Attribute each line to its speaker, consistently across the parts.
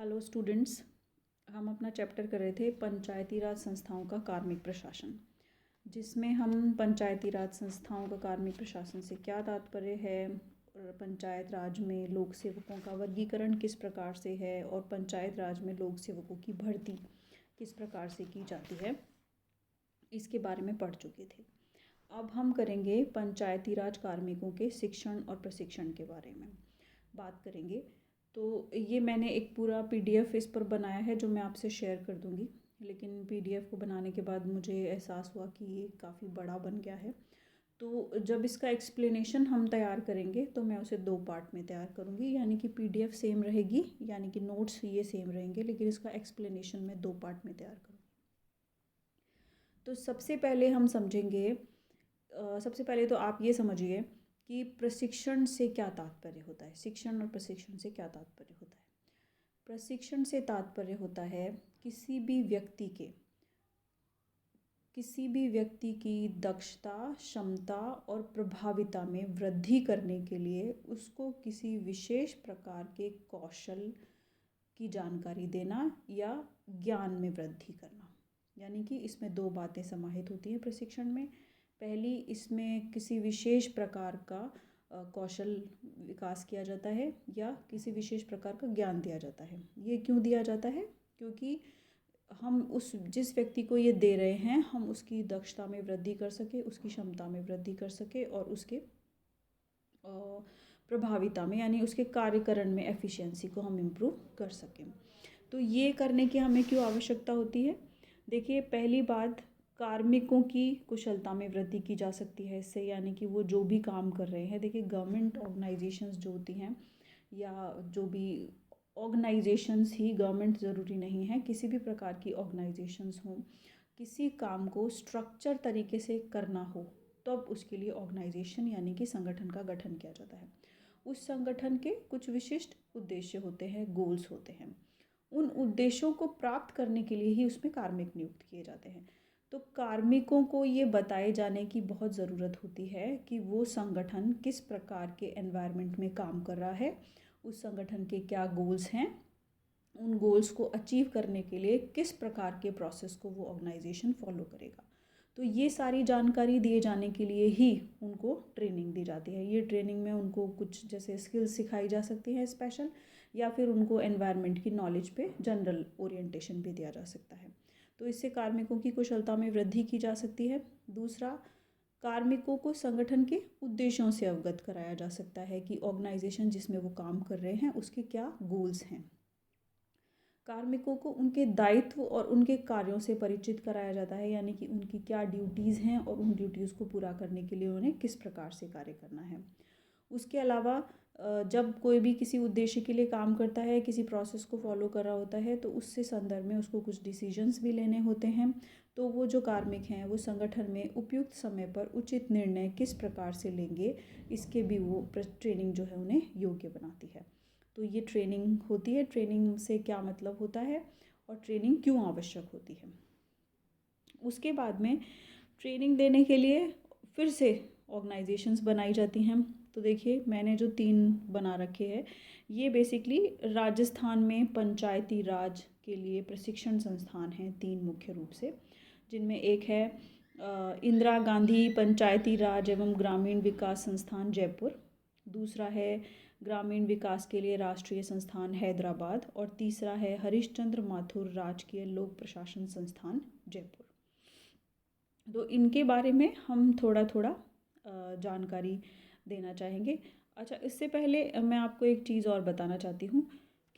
Speaker 1: Hello students. हम अपना chapter कर रहे थे पंचायती राज संस्थाओं का कार्मिक प्रशासन, जिसमें हम पंचायती राज संस्थाओं का कार्मिक प्रशासन से क्या तात्पर्य है और पंचायत राज में लोक सेवकों का वर्गीकरण किस प्रकार से है और पंचायत राज में लोक सेवकों की भर्ती किस प्रकार से की जाती है, इसके बारे में पढ़ चुके थे। अब हम करेंगे पंचायती राज कार्मिकों के शिक्षण और प्रशिक्षण के बारे में बात करेंगे। तो ये मैंने एक पूरा पीडीएफ इस पर बनाया है जो मैं आपसे शेयर कर दूंगी, लेकिन पीडीएफ को बनाने के बाद मुझे एहसास हुआ कि ये काफ़ी बड़ा बन गया है। तो जब इसका एक्सप्लेनेशन हम तैयार करेंगे तो मैं उसे 2 पार्ट में तैयार करूँगी, यानी कि पीडीएफ सेम रहेगी, यानी कि नोट्स ये सेम रहेंगे, लेकिन इसका एक्सप्लेनेशन मैं 2 पार्ट में तैयार करूँगी। तो सबसे पहले हम समझेंगे, सबसे पहले तो आप ये समझिए कि प्रशिक्षण से क्या तात्पर्य होता है। शिक्षण और प्रशिक्षण से क्या तात्पर्य होता है? प्रशिक्षण से तात्पर्य होता है किसी भी व्यक्ति की दक्षता, क्षमता और प्रभाविता में वृद्धि करने के लिए उसको किसी विशेष प्रकार के कौशल की जानकारी देना या ज्ञान में वृद्धि करना। यानी कि इसमें 2 बातें समाहित होती हैं प्रशिक्षण में। पहली, इसमें किसी विशेष प्रकार का कौशल विकास किया जाता है या किसी विशेष प्रकार का ज्ञान दिया जाता है। ये क्यों दिया जाता है? क्योंकि हम जिस व्यक्ति को ये दे रहे हैं, हम उसकी दक्षता में वृद्धि कर सके, उसकी क्षमता में वृद्धि कर सके और उसके प्रभाविता में, यानी उसके कार्यकरण में एफिशिएंसी को हम इम्प्रूव कर सकें। तो ये करने की हमें क्यों आवश्यकता होती है? देखिए, पहली बात, कार्मिकों की कुशलता में वृद्धि की जा सकती है इससे, यानी कि वो जो भी काम कर रहे हैं। देखिए, गवर्नमेंट ऑर्गेनाइजेशंस जो होती हैं या जो भी ऑर्गेनाइजेशंस ही, गवर्नमेंट ज़रूरी नहीं है, किसी भी प्रकार की ऑर्गेनाइजेशंस हों, किसी काम को स्ट्रक्चर तरीके से करना हो तब उसके लिए ऑर्गेनाइजेशन यानी कि संगठन का गठन किया जाता है। उस संगठन के कुछ विशिष्ट उद्देश्य होते हैं, गोल्स होते हैं। उन उद्देश्यों को प्राप्त करने के लिए ही उसमें कार्मिक नियुक्त किए जाते हैं। तो कार्मिकों को ये बताए जाने की बहुत ज़रूरत होती है कि वो संगठन किस प्रकार के एनवायरनमेंट में काम कर रहा है, उस संगठन के क्या गोल्स हैं, उन गोल्स को अचीव करने के लिए किस प्रकार के प्रोसेस को वो ऑर्गेनाइजेशन फॉलो करेगा। तो ये सारी जानकारी दिए जाने के लिए ही उनको ट्रेनिंग दी जाती है। ये ट्रेनिंग में उनको कुछ जैसे स्किल्स सिखाई जा सकती हैं स्पेशल, या फिर उनको एनवायरनमेंट की नॉलेज पे जनरल ओरिएंटेशन भी दिया जा सकता है। तो इससे कार्मिकों की कुशलता में वृद्धि की जा सकती है। दूसरा, कार्मिकों को संगठन के उद्देश्यों से अवगत कराया जा सकता है कि ऑर्गेनाइजेशन जिसमें वो काम कर रहे हैं उसके क्या गोल्स हैं। कार्मिकों को उनके दायित्व और उनके कार्यों से परिचित कराया जाता है, यानी कि उनकी क्या ड्यूटीज़ हैं और उन ड्यूटीज़ को पूरा करने के लिए उन्हें किस प्रकार से कार्य करना है। उसके अलावा जब कोई भी किसी उद्देश्य के लिए काम करता है, किसी प्रोसेस को फॉलो कर रहा होता है, तो उससे संदर्भ में उसको कुछ डिसीजंस भी लेने होते हैं। तो वो जो कार्मिक हैं वो संगठन में उपयुक्त समय पर उचित निर्णय किस प्रकार से लेंगे, इसके भी वो ट्रेनिंग जो है उन्हें योग्य बनाती है। तो ये ट्रेनिंग होती है। ट्रेनिंग से क्या मतलब होता है और ट्रेनिंग क्यों आवश्यक होती है। उसके बाद में ट्रेनिंग देने के लिए फिर से ऑर्गेनाइजेशंस बनाई जाती हैं। तो देखिए, मैंने जो 3 बना रखे हैं, ये बेसिकली राजस्थान में पंचायती राज के लिए प्रशिक्षण संस्थान हैं 3 मुख्य रूप से, जिनमें एक है इंदिरा गांधी पंचायती राज एवं ग्रामीण विकास संस्थान जयपुर, दूसरा है ग्रामीण विकास के लिए राष्ट्रीय संस्थान हैदराबाद, और तीसरा है हरिश्चंद्र माथुर राजकीय लोक प्रशासन संस्थान जयपुर। तो इनके बारे में हम थोड़ा थोड़ा जानकारी देना चाहेंगे। अच्छा, इससे पहले मैं आपको एक चीज़ और बताना चाहती हूँ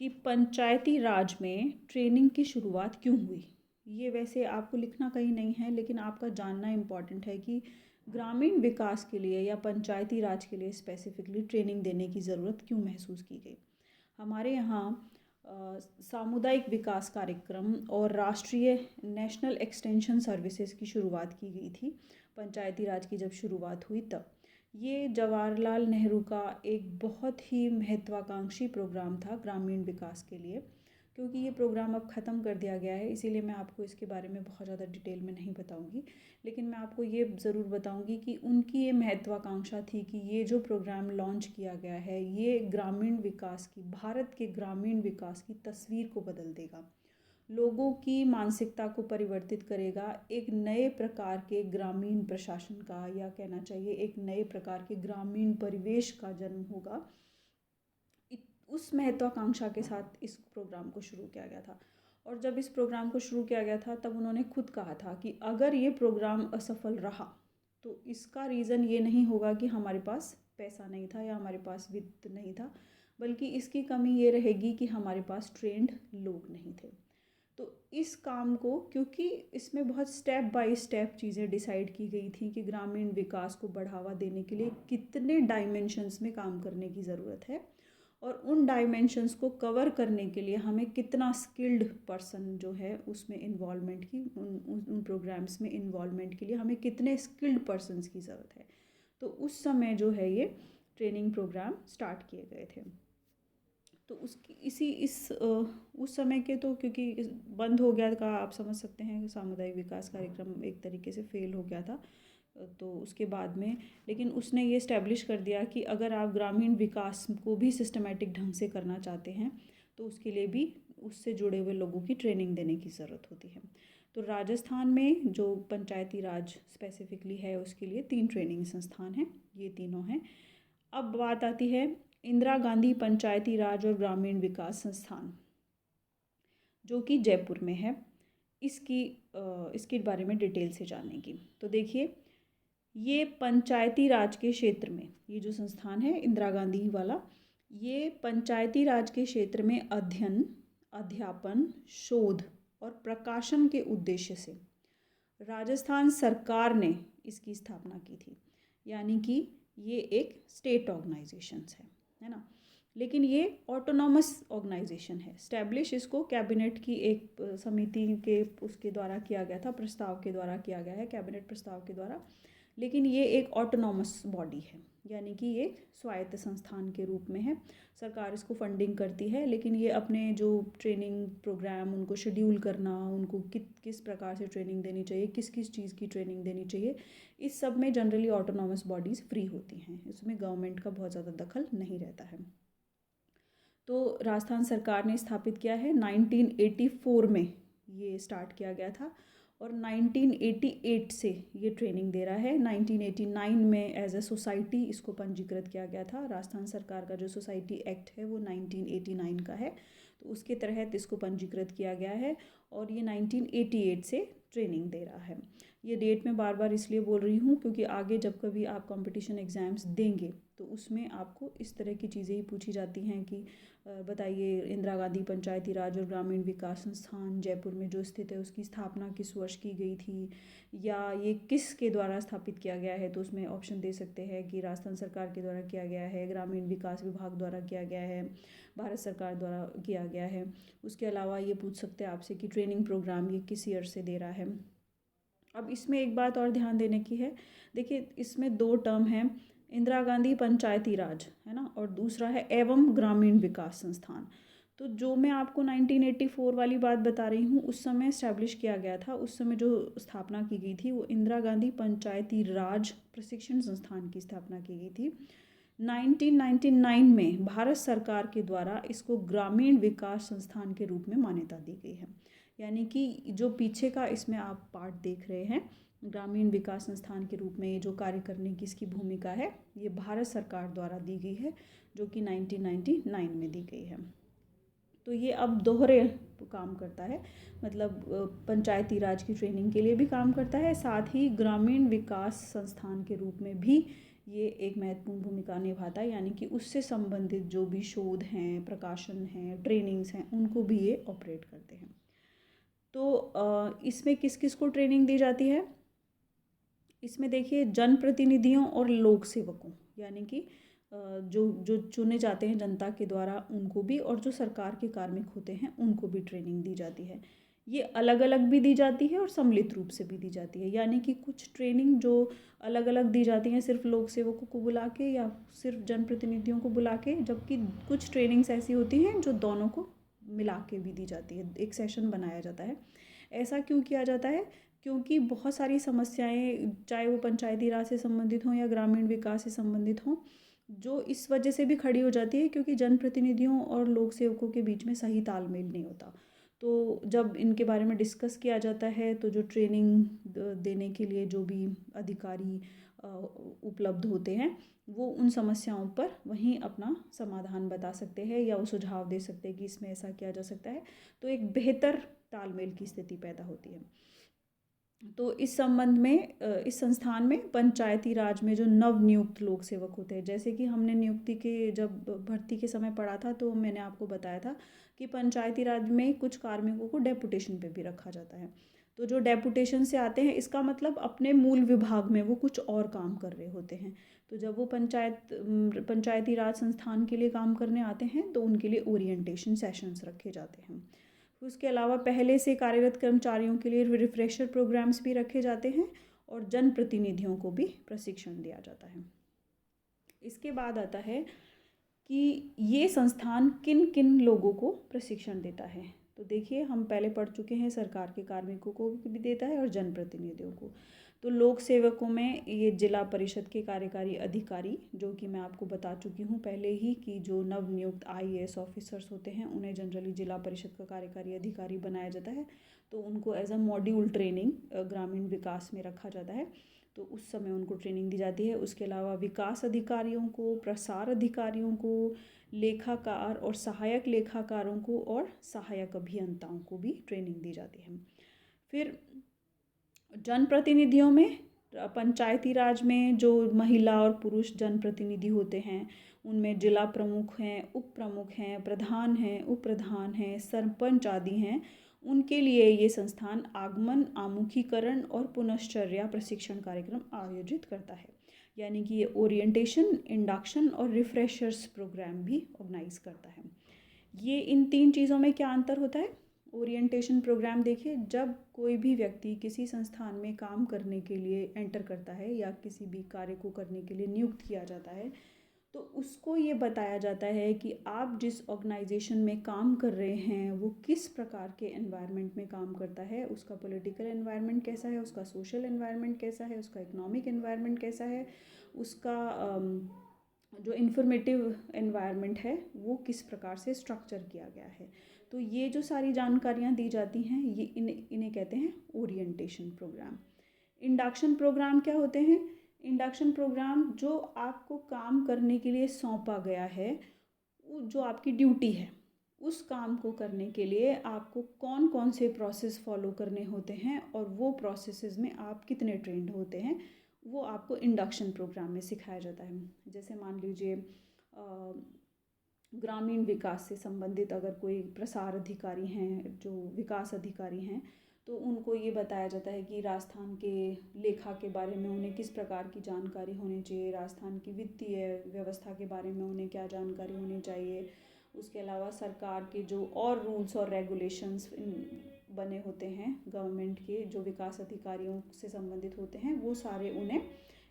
Speaker 1: कि पंचायती राज में ट्रेनिंग की शुरुआत क्यों हुई। ये वैसे आपको लिखना कहीं नहीं है, लेकिन आपका जानना इम्पॉर्टेंट है कि ग्रामीण विकास के लिए या पंचायती राज के लिए स्पेसिफिकली ट्रेनिंग देने की ज़रूरत क्यों महसूस की गई। हमारे यहाँ सामुदायिक विकास कार्यक्रम और राष्ट्रीय नेशनल एक्सटेंशन सर्विसेज की शुरुआत की गई थी। पंचायती राज की जब शुरुआत हुई तब ये जवाहरलाल नेहरू का एक बहुत ही महत्वाकांक्षी प्रोग्राम था ग्रामीण विकास के लिए। क्योंकि ये प्रोग्राम अब ख़त्म कर दिया गया है, इसीलिए मैं आपको इसके बारे में बहुत ज़्यादा डिटेल में नहीं बताऊंगी। लेकिन मैं आपको ये ज़रूर बताऊंगी कि उनकी ये महत्वाकांक्षा थी कि ये जो प्रोग्राम लॉन्च किया गया है ये ग्रामीण विकास की, भारत के ग्रामीण विकास की तस्वीर को बदल देगा, लोगों की मानसिकता को परिवर्तित करेगा, एक नए प्रकार के ग्रामीण प्रशासन का, या कहना चाहिए एक नए प्रकार के ग्रामीण परिवेश का जन्म होगा। उस महत्वाकांक्षा के साथ इस प्रोग्राम को शुरू किया गया था। और जब इस प्रोग्राम को शुरू किया गया था तब उन्होंने खुद कहा था कि अगर ये प्रोग्राम असफल रहा तो इसका रीज़न ये नहीं होगा कि हमारे पास पैसा नहीं था या हमारे पास वित्त नहीं था, बल्कि इसकी कमी ये रहेगी कि हमारे पास ट्रेंड लोग नहीं थे। तो इस काम को, क्योंकि इसमें बहुत स्टेप बाय स्टेप चीज़ें डिसाइड की गई थी कि ग्रामीण विकास को बढ़ावा देने के लिए कितने डायमेंशंस में काम करने की ज़रूरत है और उन डायमेंशंस को कवर करने के लिए हमें कितना स्किल्ड पर्सन जो है उसमें इन्वॉल्वमेंट की, उन प्रोग्राम्स में इन्वॉल्वमेंट के लिए हमें कितने स्किल्ड पर्सन्स की ज़रूरत है। तो उस समय जो है ये ट्रेनिंग प्रोग्राम स्टार्ट किए गए थे। तो उसकी उस समय के, तो क्योंकि बंद हो गया था, आप समझ सकते हैं सामुदायिक विकास कार्यक्रम एक तरीके से फेल हो गया था। तो उसके बाद में लेकिन उसने ये इस्टेब्लिश कर दिया कि अगर आप ग्रामीण विकास को भी सिस्टमेटिक ढंग से करना चाहते हैं तो उसके लिए भी उससे जुड़े हुए लोगों की ट्रेनिंग देने की ज़रूरत होती है। तो राजस्थान में जो पंचायती राज स्पेसिफिकली है उसके लिए 3 ट्रेनिंग संस्थान हैं, ये तीनों हैं। अब बात आती है इंदिरा गांधी पंचायती राज और ग्रामीण विकास संस्थान, जो कि जयपुर में है। इसके बारे में डिटेल से जानने की, तो देखिए ये पंचायती राज के क्षेत्र में, ये जो संस्थान है इंदिरा गांधी वाला, ये पंचायती राज के क्षेत्र में अध्ययन, अध्यापन, शोध और प्रकाशन के उद्देश्य से राजस्थान सरकार ने इसकी स्थापना की थी। यानी कि ये एक स्टेट ऑर्गेनाइजेशन है ना, लेकिन ये ऑटोनॉमस ऑर्गेनाइजेशन है। स्टैब्लिश इसको कैबिनेट की एक समिति के उसके द्वारा किया गया था, प्रस्ताव के द्वारा किया गया है, कैबिनेट प्रस्ताव के द्वारा। लेकिन ये एक ऑटोनॉमस बॉडी है, यानी कि ये स्वायत्त संस्थान के रूप में है। सरकार इसको फंडिंग करती है, लेकिन ये अपने जो ट्रेनिंग प्रोग्राम उनको शेड्यूल करना, उनको किस प्रकार से ट्रेनिंग देनी चाहिए, किस किस चीज़ की ट्रेनिंग देनी चाहिए, इस सब में जनरली ऑटोनॉमस बॉडीज़ फ्री होती हैं, इसमें गवर्नमेंट का बहुत ज़्यादा दखल नहीं रहता है। तो राजस्थान सरकार ने स्थापित किया है 1984 में, ये स्टार्ट किया गया था और 1988 से ये ट्रेनिंग दे रहा है। 1989 में एज ए सोसाइटी इसको पंजीकृत किया गया था। राजस्थान सरकार का जो सोसाइटी एक्ट है वो 1989 का है, तो उसके तहत इसको पंजीकृत किया गया है और ये 1988 से ट्रेनिंग दे रहा है। ये डेट मैं बार बार इसलिए बोल रही हूँ क्योंकि आगे जब कभी आप कंपटीशन एग्ज़ाम्स देंगे तो उसमें आपको इस तरह की चीज़ें ही पूछी जाती हैं कि बताइए इंदिरा गांधी पंचायती राज और ग्रामीण विकास संस्थान जयपुर में जो स्थित है उसकी स्थापना किस वर्ष की गई थी, या ये किस के द्वारा स्थापित किया गया है। तो उसमें ऑप्शन दे सकते हैं कि राजस्थान सरकार के द्वारा किया गया है, ग्रामीण विकास विभाग द्वारा किया गया है, भारत सरकार द्वारा किया गया है। उसके अलावा ये पूछ सकते हैं आपसे कि ट्रेनिंग प्रोग्राम ये किस ईयर से दे रहा है। अब इसमें एक बात और ध्यान देने की है, देखिए इसमें 2 टर्म हैं, इंदिरा गांधी पंचायती राज है ना, और दूसरा है एवं ग्रामीण विकास संस्थान। तो जो मैं आपको 1984 वाली बात बता रही हूँ उस समय इस्टेब्लिश किया गया था, उस समय जो स्थापना की गई थी वो इंदिरा गांधी पंचायती राज प्रशिक्षण संस्थान की स्थापना की गई थी। 1999 में भारत सरकार के द्वारा इसको ग्रामीण विकास संस्थान के रूप में मान्यता दी गई है। यानी कि जो पीछे का इसमें आप पार्ट देख रहे हैं, ग्रामीण विकास संस्थान के रूप में जो कार्य करने की इसकी भूमिका है ये भारत सरकार द्वारा दी गई है, जो कि 1999 में दी गई है। तो ये अब दोहरे काम करता है, मतलब पंचायती राज की ट्रेनिंग के लिए भी काम करता है, साथ ही ग्रामीण विकास संस्थान के रूप में भी ये एक महत्वपूर्ण भूमिका निभाता है। यानी कि उससे संबंधित जो भी शोध हैं, प्रकाशन हैं, ट्रेनिंग्स हैं, उनको भी ये ऑपरेट करते हैं। तो इसमें किस किस को ट्रेनिंग दी जाती है, इसमें देखिए जनप्रतिनिधियों और लोक सेवकों, यानी कि जो चुने जाते हैं जनता के द्वारा उनको भी, और जो सरकार के कार्मिक होते हैं उनको भी ट्रेनिंग दी जाती है। ये अलग अलग भी दी जाती है और सम्मिलित रूप से भी दी जाती है। यानी कि कुछ ट्रेनिंग जो अलग अलग दी जाती हैं सिर्फ लोक सेवकों को बुला के या सिर्फ जनप्रतिनिधियों को बुला के, जबकि कुछ ट्रेनिंग्स ऐसी होती हैं जो दोनों को मिला के भी दी जाती है, एक सेशन बनाया जाता है। ऐसा क्यों किया जाता है? क्योंकि बहुत सारी समस्याएं, चाहे वो पंचायती राज से संबंधित हों या ग्रामीण विकास से संबंधित हों, जो इस वजह से भी खड़ी हो जाती है क्योंकि जनप्रतिनिधियों और लोक सेवकों के बीच में सही तालमेल नहीं होता। तो जब इनके बारे में डिस्कस किया जाता है तो जो ट्रेनिंग देने के लिए जो भी अधिकारी उपलब्ध होते हैं, वो उन समस्याओं पर वहीं अपना समाधान बता सकते हैं या वो सुझाव दे सकते हैं कि इसमें ऐसा किया जा सकता है। तो एक बेहतर तालमेल की स्थिति पैदा होती है। तो इस संबंध में इस संस्थान में पंचायती राज में जो नव नियुक्त लोक सेवक होते हैं, जैसे कि हमने नियुक्ति के जब भर्ती के समय पढ़ा था तो मैंने आपको बताया था कि पंचायती राज में कुछ कार्मिकों को डेपुटेशन पे भी रखा जाता है। तो जो डेपुटेशन से आते हैं, इसका मतलब अपने मूल विभाग में वो कुछ और काम कर रहे होते हैं। तो जब वो पंचायती राज संस्थान के लिए काम करने आते हैं तो उनके लिए ओरिएंटेशन सेशंस रखे जाते हैं। उसके अलावा पहले से कार्यरत कर्मचारियों के लिए रिफ्रेशर प्रोग्राम्स भी रखे जाते हैं और जनप्रतिनिधियों को भी प्रशिक्षण दिया जाता है। इसके बाद आता है कि ये संस्थान किन किन लोगों को प्रशिक्षण देता है। तो देखिए, हम पहले पढ़ चुके हैं, सरकार के कार्मिकों को भी देता है और जनप्रतिनिधियों को। तो लोक सेवकों में ये जिला परिषद के कार्यकारी अधिकारी, जो कि मैं आपको बता चुकी हूँ पहले ही कि जो नवनियुक्त IAS ऑफिसर्स होते हैं उन्हें जनरली जिला परिषद का कार्यकारी अधिकारी बनाया जाता है। तो उनको एज अ मॉड्यूल ट्रेनिंग ग्रामीण विकास में रखा जाता है, तो उस समय उनको ट्रेनिंग दी जाती है। उसके अलावा विकास अधिकारियों को, प्रसार अधिकारियों को, लेखाकार और सहायक लेखाकारों को और सहायक अभियंताओं को भी ट्रेनिंग दी जाती है। फिर जनप्रतिनिधियों में पंचायती राज में जो महिला और पुरुष जनप्रतिनिधि होते हैं, उनमें जिला प्रमुख हैं, उप प्रमुख हैं, प्रधान हैं, उप प्रधान हैं, सरपंच आदि हैं। उनके लिए ये संस्थान आगमन, आमुखीकरण और पुनश्चर्या प्रशिक्षण कार्यक्रम आयोजित करता है। यानी कि ये ओरिएंटेशन, इंडक्शन और रिफ्रेशर्स प्रोग्राम भी ऑर्गेनाइज करता है। ये इन 3 चीज़ों में क्या अंतर होता है? ओरिएंटेशन प्रोग्राम देखिए, जब कोई भी व्यक्ति किसी संस्थान में काम करने के लिए एंटर करता है या किसी भी कार्य को करने के लिए नियुक्त किया जाता है, तो उसको ये बताया जाता है कि आप जिस ऑर्गेनाइजेशन में काम कर रहे हैं वो किस प्रकार के एनवायरनमेंट में काम करता है, उसका पॉलिटिकल एनवायरनमेंट कैसा है, उसका सोशल एनवायरनमेंट कैसा है, उसका इकोनॉमिक एनवायरनमेंट कैसा है, उसका जो इन्फॉर्मेटिव एनवायरनमेंट है वो किस प्रकार से स्ट्रक्चर किया गया है। तो ये जो सारी जानकारियाँ दी जाती हैं, ये इन्हें कहते हैं ओरिएंटेशन प्रोग्राम। इंडक्शन प्रोग्राम क्या होते हैं? इंडक्शन प्रोग्राम जो आपको काम करने के लिए सौंपा गया है, जो आपकी ड्यूटी है, उस काम को करने के लिए आपको कौन कौन से प्रोसेस फॉलो करने होते हैं और वो प्रोसेसेस में आप कितने ट्रेंड होते हैं, वो आपको इंडक्शन प्रोग्राम में सिखाया जाता है। जैसे मान लीजिए ग्रामीण विकास से संबंधित अगर कोई प्रसार अधिकारी हैं, जो विकास अधिकारी हैं, तो उनको ये बताया जाता है कि राजस्थान के लेखा के बारे में उन्हें किस प्रकार की जानकारी होनी चाहिए, राजस्थान की वित्तीय व्यवस्था के बारे में उन्हें क्या जानकारी होनी चाहिए। उसके अलावा सरकार के जो और रूल्स और रेगुलेशंस बने होते हैं गवर्नमेंट के, जो विकास अधिकारियों से संबंधित होते हैं, वो सारे उन्हें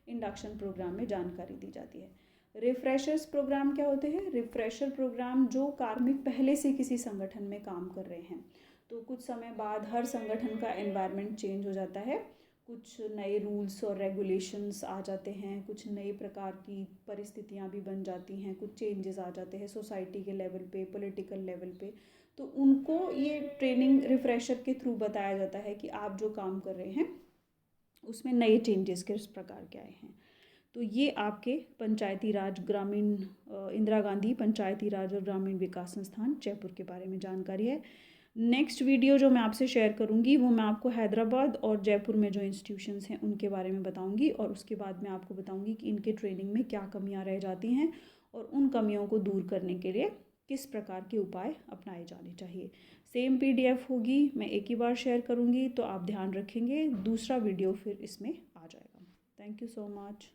Speaker 1: इंडक्शन प्रोग्राम में जानकारी दी जाती है। रिफ्रेशर्स प्रोग्राम क्या होते हैं? रिफ्रेशर प्रोग्राम जो कार्मिक पहले से किसी संगठन में काम कर रहे हैं, तो कुछ समय बाद हर संगठन का एनवायरनमेंट चेंज हो जाता है, कुछ नए रूल्स और रेगुलेशंस आ जाते हैं, कुछ नई प्रकार की परिस्थितियां भी बन जाती हैं, कुछ चेंजेस आ जाते हैं सोसाइटी के लेवल पे, पॉलिटिकल लेवल पे। तो उनको ये ट्रेनिंग रिफ्रेशर के थ्रू बताया जाता है कि आप जो काम कर रहे हैं उसमें नए चेंजेस किस प्रकार के आए हैं। तो ये आपके पंचायती राज ग्रामीण इंदिरा गांधी पंचायती राज और ग्रामीण विकास संस्थान जयपुर के बारे में जानकारी है। नेक्स्ट वीडियो जो मैं आपसे शेयर करूंगी वो मैं आपको हैदराबाद और जयपुर में जो इंस्टीट्यूशंस हैं उनके बारे में बताऊंगी, और उसके बाद मैं आपको बताऊंगी कि इनके ट्रेनिंग में क्या कमियां रह जाती हैं और उन कमियों को दूर करने के लिए किस प्रकार के उपाय अपनाए जाने चाहिए। सेम PDF होगी, मैं एक ही बार शेयर करूंगी, तो आप ध्यान रखेंगे, दूसरा वीडियो फिर इसमें आ जाएगा। Thank you so much.